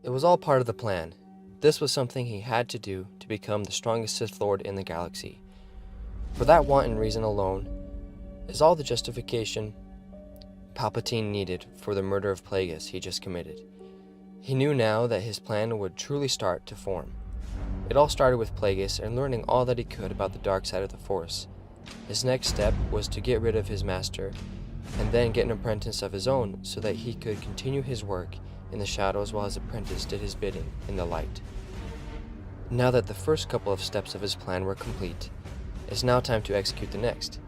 It was all part of the plan. This was something he had to do to become the strongest Sith Lord in the galaxy. For that wanton reason alone is all the justification Palpatine needed for the murder of Plagueis he just committed. He knew now that his plan would truly start to form. It all started with Plagueis and learning all that he could about the dark side of the Force. His next step was to get rid of his master and then get an apprentice of his own so that he could continue his work in the shadows while his apprentice did his bidding in the light. Now that the first couple of steps of his plan were complete, it's now time to execute the next.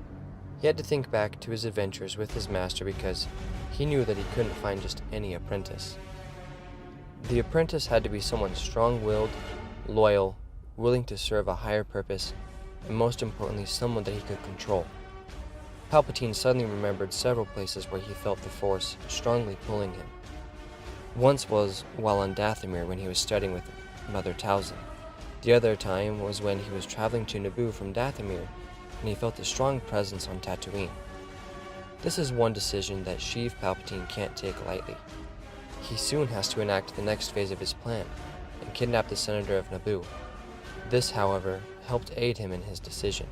He had to think back to his adventures with his master because he knew that he couldn't find just any apprentice. The apprentice had to be someone strong-willed, loyal, willing to serve a higher purpose, and most importantly, someone that he could control. Palpatine suddenly remembered several places where he felt the Force strongly pulling him. Once was while on Dathomir when he was studying with Mother Talzin. The other time was when he was traveling to Naboo from Dathomir, and he felt a strong presence on Tatooine. This is one decision that Sheev Palpatine can't take lightly. He soon has to enact the next phase of his plan, and kidnap the Senator of Naboo. This, however, helped aid him in his decision.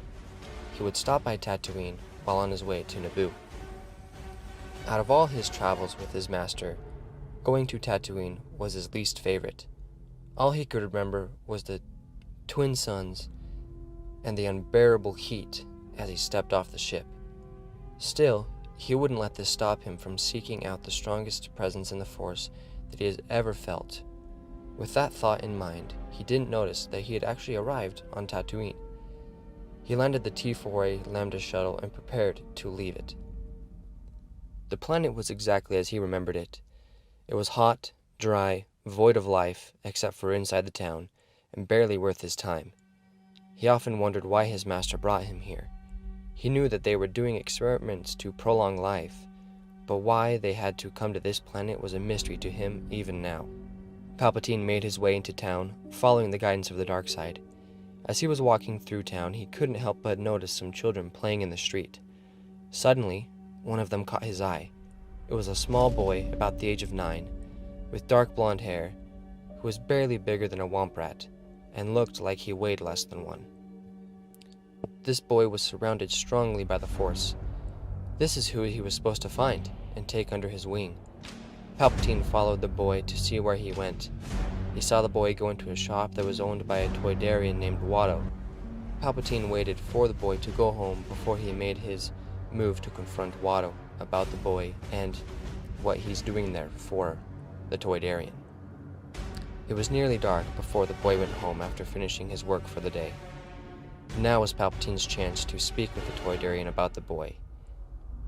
He would stop by Tatooine while on his way to Naboo. Out of all his travels with his master, going to Tatooine was his least favorite. All he could remember was the twin suns and the unbearable heat as he stepped off the ship. Still, he wouldn't let this stop him from seeking out the strongest presence in the Force that he has ever felt. With that thought in mind, he didn't notice that he had actually arrived on Tatooine. He landed the T-4A Lambda shuttle and prepared to leave it. The planet was exactly as he remembered it. It was hot, dry, void of life except for inside the town, and barely worth his time. He often wondered why his master brought him here. He knew that they were doing experiments to prolong life, but why they had to come to this planet was a mystery to him even now. Palpatine made his way into town, following the guidance of the dark side. As he was walking through town, he couldn't help but notice some children playing in the street. Suddenly, one of them caught his eye. It was a small boy about the age of 9, with dark blonde hair, who was barely bigger than a womp rat, and looked like he weighed less than one. This boy was surrounded strongly by the Force. This is who he was supposed to find and take under his wing. Palpatine followed the boy to see where he went. He saw the boy go into a shop that was owned by a Toydarian named Watto. Palpatine waited for the boy to go home before he made his move to confront Watto about the boy and what he's doing there for the Toydarian. It was nearly dark before the boy went home after finishing his work for the day. Now was Palpatine's chance to speak with the Toydarian about the boy.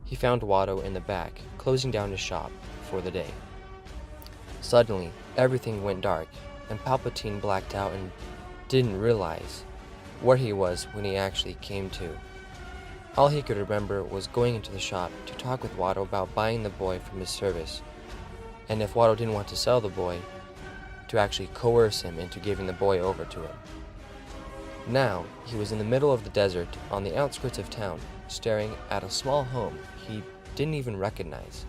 He found Watto in the back, closing down his shop for the day. Suddenly, everything went dark, and Palpatine blacked out and didn't realize where he was when he actually came to. All he could remember was going into the shop to talk with Watto about buying the boy from his service, and if Watto didn't want to sell the boy, to actually coerce him into giving the boy over to him. Now, he was in the middle of the desert on the outskirts of town, staring at a small home he didn't even recognize.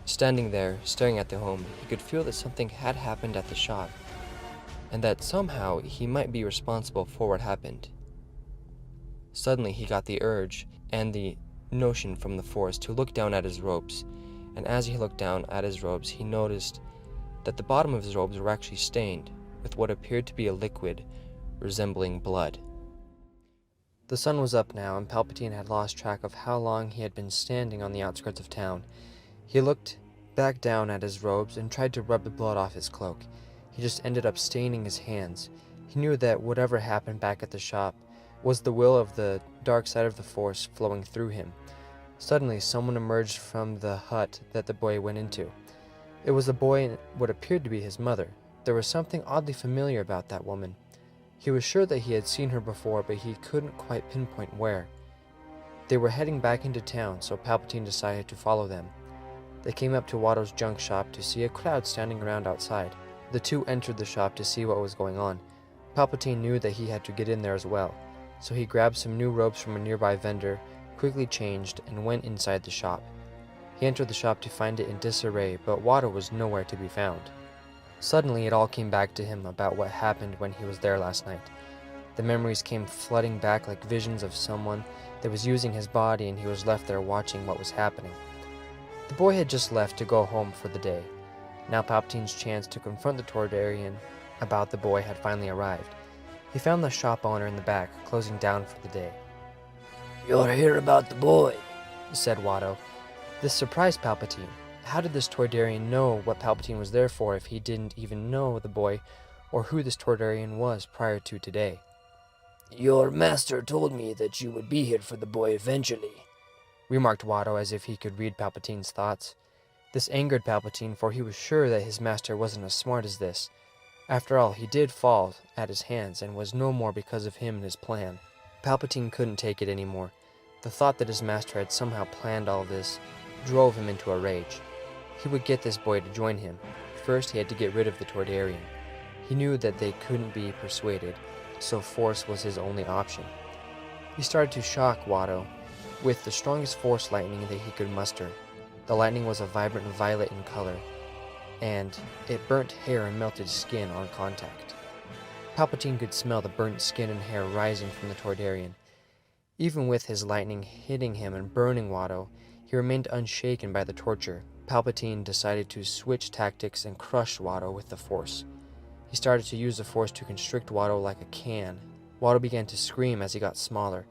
Standing there, staring at the home, he could feel that something had happened at the shop, and that somehow he might be responsible for what happened. Suddenly he got the urge and the notion from the Force to look down at his robes, and as he looked down at his robes, he noticed that the bottom of his robes were actually stained with what appeared to be a liquid resembling blood. The sun was up now, and Palpatine had lost track of how long he had been standing on the outskirts of town. He looked back down at his robes and tried to rub the blood off his cloak. He just ended up staining his hands. He knew that whatever happened back at the shop was the will of the dark side of the Force flowing through him. Suddenly, someone emerged from the hut that the boy went into. It was the boy and what appeared to be his mother. There was something oddly familiar about that woman. He was sure that he had seen her before, but he couldn't quite pinpoint where. They were heading back into town, so Palpatine decided to follow them. They came up to Watto's junk shop to see a crowd standing around outside. The two entered the shop to see what was going on. Palpatine knew that he had to get in there as well, so he grabbed some new robes from a nearby vendor, quickly changed, and went inside the shop. He entered the shop to find it in disarray, but Watto was nowhere to be found. Suddenly, it all came back to him about what happened when he was there last night. The memories came flooding back like visions of someone that was using his body, and he was left there watching what was happening. The boy had just left to go home for the day. Now Palpatine's chance to confront the Toydarian about the boy had finally arrived. He found the shop owner in the back, closing down for the day. "You're here about the boy," said Watto. This surprised Palpatine. How did this Toydarian know what Palpatine was there for if he didn't even know the boy or who this Toydarian was prior to today? "Your master told me that you would be here for the boy eventually," remarked Watto as if he could read Palpatine's thoughts. This angered Palpatine, for he was sure that his master wasn't as smart as this. After all, he did fall at his hands, and was no more because of him and his plan. Palpatine couldn't take it anymore. The thought that his master had somehow planned all this drove him into a rage. He would get this boy to join him. First, he had to get rid of the Toydarian. He knew that they couldn't be persuaded, so force was his only option. He started to shock Watto with the strongest force lightning that he could muster. The lightning was a vibrant violet in color, and it burnt hair and melted skin on contact. Palpatine could smell the burnt skin and hair rising from the Toydarian. Even with his lightning hitting him and burning Watto, he remained unshaken by the torture. Palpatine decided to switch tactics and crush Watto with the Force. He started to use the Force to constrict Watto like a can. Watto began to scream as he got smaller.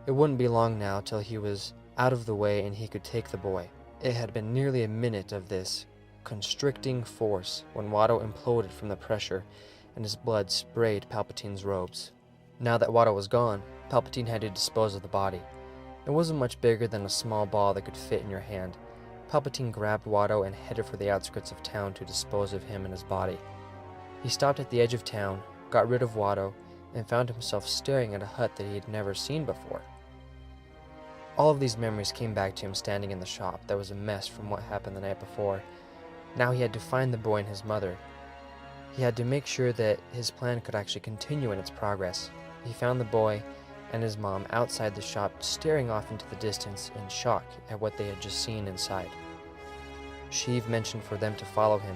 It wouldn't be long now till he was out of the way and he could take the boy. It had been nearly a minute of this constricting force when Watto imploded from the pressure and his blood sprayed Palpatine's robes. Now that Watto was gone, Palpatine had to dispose of the body. It wasn't much bigger than a small ball that could fit in your hand. Palpatine grabbed Watto and headed for the outskirts of town to dispose of him and his body. He stopped at the edge of town, got rid of Watto, and found himself staring at a hut that he had never seen before. All of these memories came back to him standing in the shop that was a mess from what happened the night before. Now he had to find the boy and his mother. He had to make sure that his plan could actually continue in its progress. He found the boy and his mom outside the shop, staring off into the distance in shock at what they had just seen inside. Sheev mentioned for them to follow him.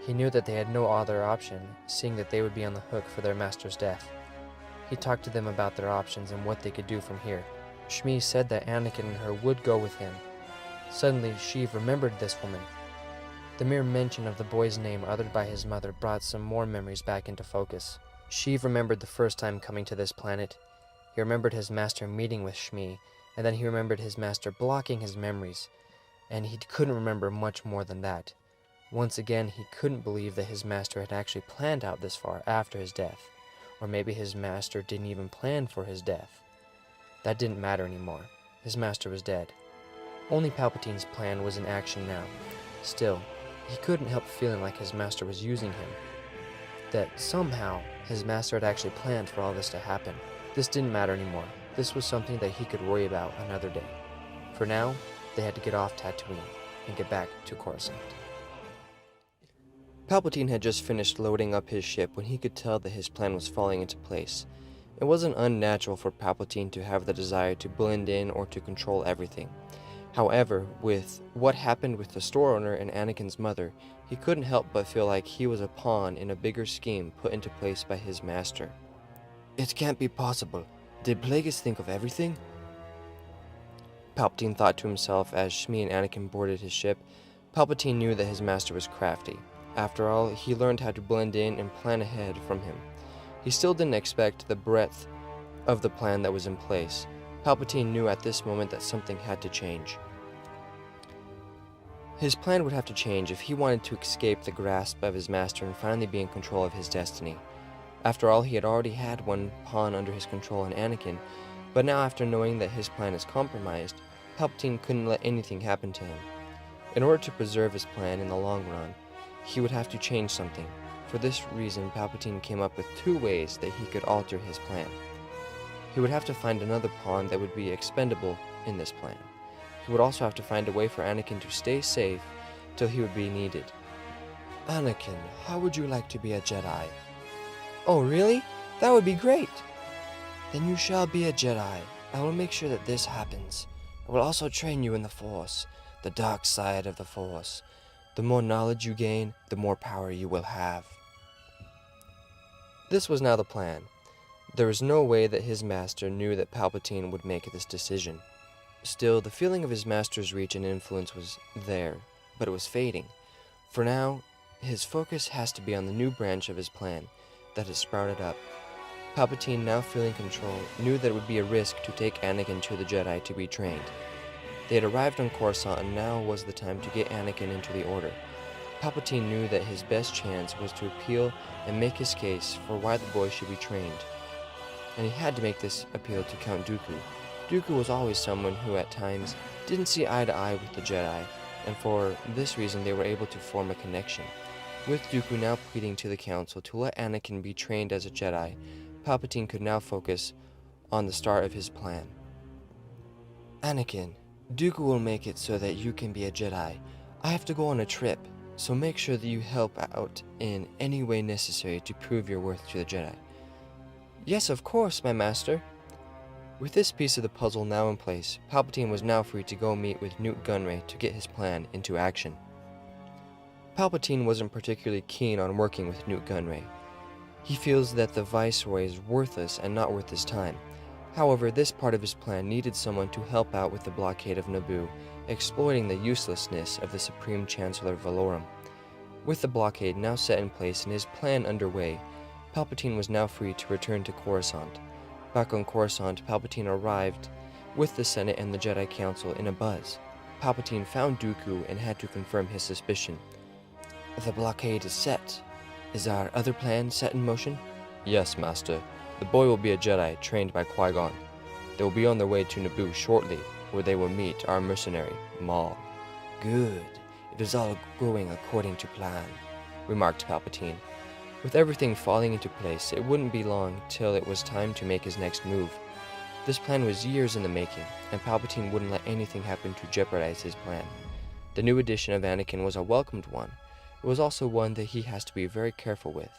He knew that they had no other option, seeing that they would be on the hook for their master's death. He talked to them about their options and what they could do from here. Shmi said that Anakin and her would go with him. Suddenly, Sheev remembered this woman. The mere mention of the boy's name uttered by his mother brought some more memories back into focus. Sheev remembered the first time coming to this planet. He remembered his master meeting with Shmi, and then he remembered his master blocking his memories, and he couldn't remember much more than that. Once again, he couldn't believe that his master had actually planned out this far after his death, or maybe his master didn't even plan for his death. That didn't matter anymore. His master was dead. Only Palpatine's plan was in action now. Still, he couldn't help feeling like his master was using him. That somehow, his master had actually planned for all this to happen. This didn't matter anymore. This was something that he could worry about another day. For now, they had to get off Tatooine and get back to Coruscant. Palpatine had just finished loading up his ship when he could tell that his plan was falling into place. It wasn't unnatural for Palpatine to have the desire to blend in or to control everything. However, with what happened with the store owner and Anakin's mother, he couldn't help but feel like he was a pawn in a bigger scheme put into place by his master. It can't be possible. Did Plagueis think of everything? Palpatine thought to himself as Shmi and Anakin boarded his ship. Palpatine knew that his master was crafty. After all, he learned how to blend in and plan ahead from him. He still didn't expect the breadth of the plan that was in place. Palpatine knew at this moment that something had to change. His plan would have to change if he wanted to escape the grasp of his master and finally be in control of his destiny. After all, he had already had one pawn under his control in Anakin, but now after knowing that his plan is compromised, Palpatine couldn't let anything happen to him. In order to preserve his plan in the long run, he would have to change something. For this reason, Palpatine came up with two ways that he could alter his plan. He would have to find another pawn that would be expendable in this plan. He would also have to find a way for Anakin to stay safe till he would be needed. Anakin, how would you like to be a Jedi? Oh, really? That would be great! Then you shall be a Jedi. I will make sure that this happens. I will also train you in the Force, the dark side of the Force. The more knowledge you gain, the more power you will have. This was now the plan. There was no way that his master knew that Palpatine would make this decision. Still, the feeling of his master's reach and influence was there, but it was fading. For now, his focus has to be on the new branch of his plan that has sprouted up. Palpatine, now feeling control, knew that it would be a risk to take Anakin to the Jedi to be trained. They had arrived on Coruscant, and now was the time to get Anakin into the Order. Palpatine knew that his best chance was to appeal and make his case for why the boy should be trained. And he had to make this appeal to Count Dooku. Dooku was always someone who at times didn't see eye to eye with the Jedi, and for this reason they were able to form a connection. With Dooku now pleading to the Council to let Anakin be trained as a Jedi, Palpatine could now focus on the start of his plan. Anakin, Dooku will make it so that you can be a Jedi. I have to go on a trip, so make sure that you help out in any way necessary to prove your worth to the Jedi. Yes, of course, my master. With this piece of the puzzle now in place, Palpatine was now free to go meet with Newt Gunray to get his plan into action. Palpatine wasn't particularly keen on working with Newt Gunray. He feels that the Viceroy is worthless and not worth his time. However, this part of his plan needed someone to help out with the Blockade of Naboo, exploiting the uselessness of the Supreme Chancellor Valorum. With the blockade now set in place and his plan underway, Palpatine was now free to return to Coruscant. Back on Coruscant, Palpatine arrived with the Senate and the Jedi Council in a buzz. Palpatine found Dooku and had to confirm his suspicion. The blockade is set. Is our other plan set in motion? Yes, Master. The boy will be a Jedi trained by Qui-Gon. They will be on their way to Naboo shortly, where they will meet our mercenary, Maul. Good. It is all going according to plan, remarked Palpatine. With everything falling into place, it wouldn't be long till it was time to make his next move. This plan was years in the making, and Palpatine wouldn't let anything happen to jeopardize his plan. The new addition of Anakin was a welcomed one. It was also one that he has to be very careful with.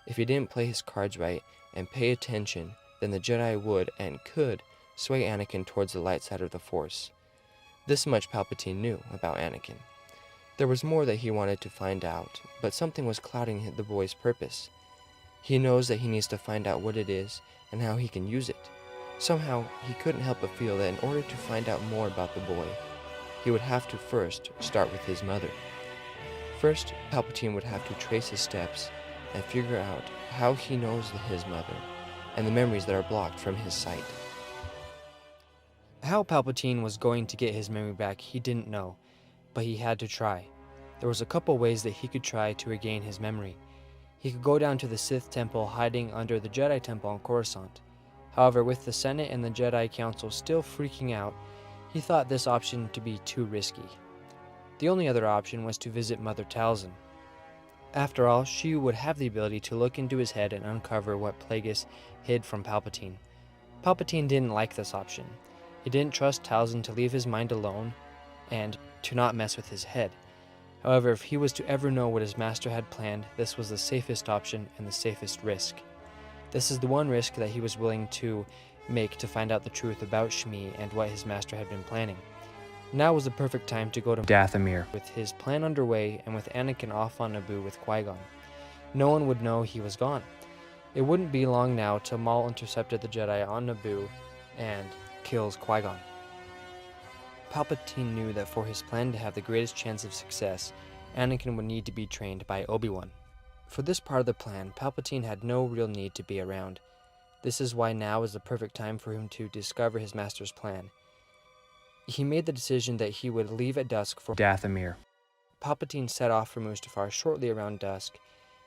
If he didn't play his cards right and pay attention, then the Jedi would and could sway Anakin towards the light side of the Force. This much Palpatine knew about Anakin. There was more that he wanted to find out, but something was clouding the boy's purpose. He knows that he needs to find out what it is and how he can use it. Somehow, he couldn't help but feel that in order to find out more about the boy, he would have to first start with his mother. First, Palpatine would have to trace his steps and figure out how he knows his mother and the memories that are blocked from his sight. How Palpatine was going to get his memory back, he didn't know, but he had to try. There was a couple ways that he could try to regain his memory. He could go down to the Sith Temple hiding under the Jedi Temple on Coruscant. However, with the Senate and the Jedi Council still freaking out, he thought this option to be too risky. The only other option was to visit Mother Talzin. After all, she would have the ability to look into his head and uncover what Plagueis hid from Palpatine. Palpatine didn't like this option. He didn't trust Talzin to leave his mind alone and to not mess with his head. However, if he was to ever know what his master had planned, this was the safest option and the safest risk. This is the one risk that he was willing to make to find out the truth about Shmi and what his master had been planning. Now was the perfect time to go to Dathomir, with his plan underway and with Anakin off on Naboo with Qui-Gon. No one would know he was gone. It wouldn't be long now till Maul intercepted the Jedi on Naboo and kills Qui-Gon. Palpatine knew that for his plan to have the greatest chance of success, Anakin would need to be trained by Obi-Wan. For this part of the plan, Palpatine had no real need to be around. This is why now is the perfect time for him to discover his master's plan. He made the decision that he would leave at dusk for Dathomir. Palpatine set off for Mustafar shortly around dusk.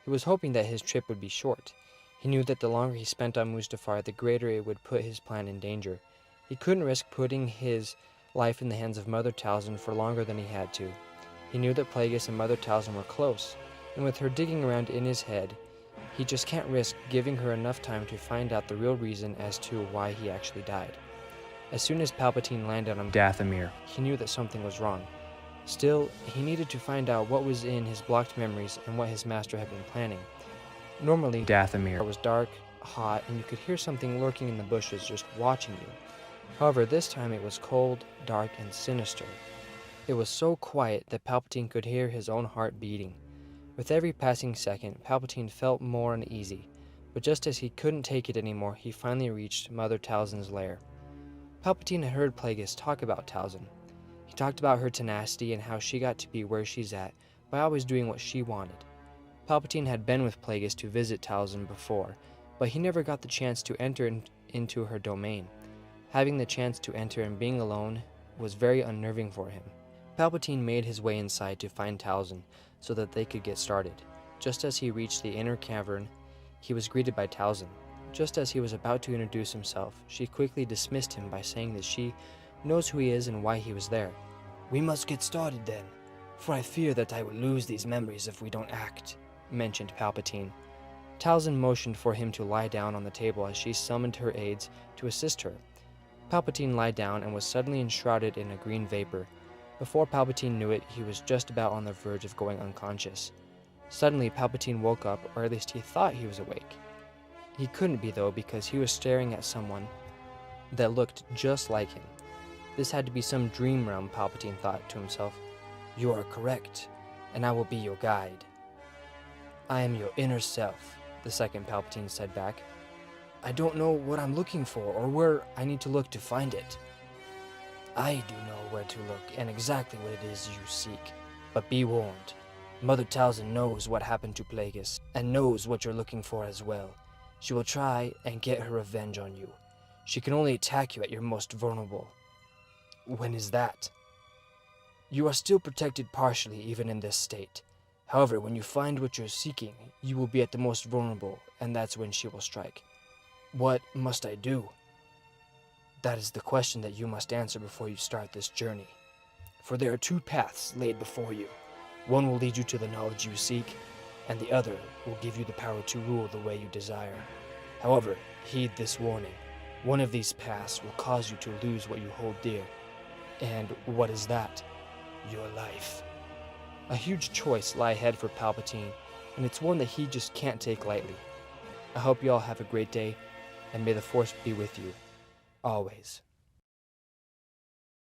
He was hoping that his trip would be short. He knew that the longer he spent on Mustafar, the greater it would put his plan in danger. He couldn't risk putting his life in the hands of Mother Talzin for longer than he had to. He knew that Plagueis and Mother Talzin were close, and with her digging around in his head, he just can't risk giving her enough time to find out the real reason as to why he actually died. As soon as Palpatine landed on Dathomir, he knew that something was wrong. Still, he needed to find out what was in his blocked memories and what his master had been planning. Normally, Dathomir was dark, hot, and you could hear something lurking in the bushes just watching you. However, this time it was cold, dark, and sinister. It was so quiet that Palpatine could hear his own heart beating. With every passing second, Palpatine felt more uneasy, but just as he couldn't take it anymore, he finally reached Mother Talzin's lair. Palpatine had heard Plagueis talk about Talzin. He talked about her tenacity and how she got to be where she's at by always doing what she wanted. Palpatine had been with Plagueis to visit Talzin before, but he never got the chance to enter into her domain. Having the chance to enter and being alone was very unnerving for him. Palpatine made his way inside to find Talzin so that they could get started. Just as he reached the inner cavern, he was greeted by Talzin. Just as he was about to introduce himself, she quickly dismissed him by saying that she knows who he is and why he was there. We must get started then, for I fear that I will lose these memories if we don't act, mentioned Palpatine. Talzin motioned for him to lie down on the table as she summoned her aides to assist her. Palpatine lay down and was suddenly enshrouded in a green vapor. Before Palpatine knew it, he was just about on the verge of going unconscious. Suddenly, Palpatine woke up, or at least he thought he was awake. He couldn't be though, because he was staring at someone that looked just like him. This had to be some dream realm, Palpatine thought to himself. You are correct, and I will be your guide. I am your inner self, the second Palpatine said back. I don't know what I'm looking for or where I need to look to find it. I do know where to look and exactly what it is you seek, but be warned. Mother Talzin knows what happened to Plagueis, and knows what you're looking for as well. She will try and get her revenge on you. She can only attack you at your most vulnerable. When is that? You are still protected partially even in this state. However, when you find what you're seeking, you will be at the most vulnerable, and that's when she will strike. What must I do? That is the question that you must answer before you start this journey. For there are two paths laid before you. One will lead you to the knowledge you seek, and the other will give you the power to rule the way you desire. However, heed this warning. One of these paths will cause you to lose what you hold dear. And what is that? Your life. A huge choice lie ahead for Palpatine, and it's one that he just can't take lightly. I hope you all have a great day, and may the Force be with you, always.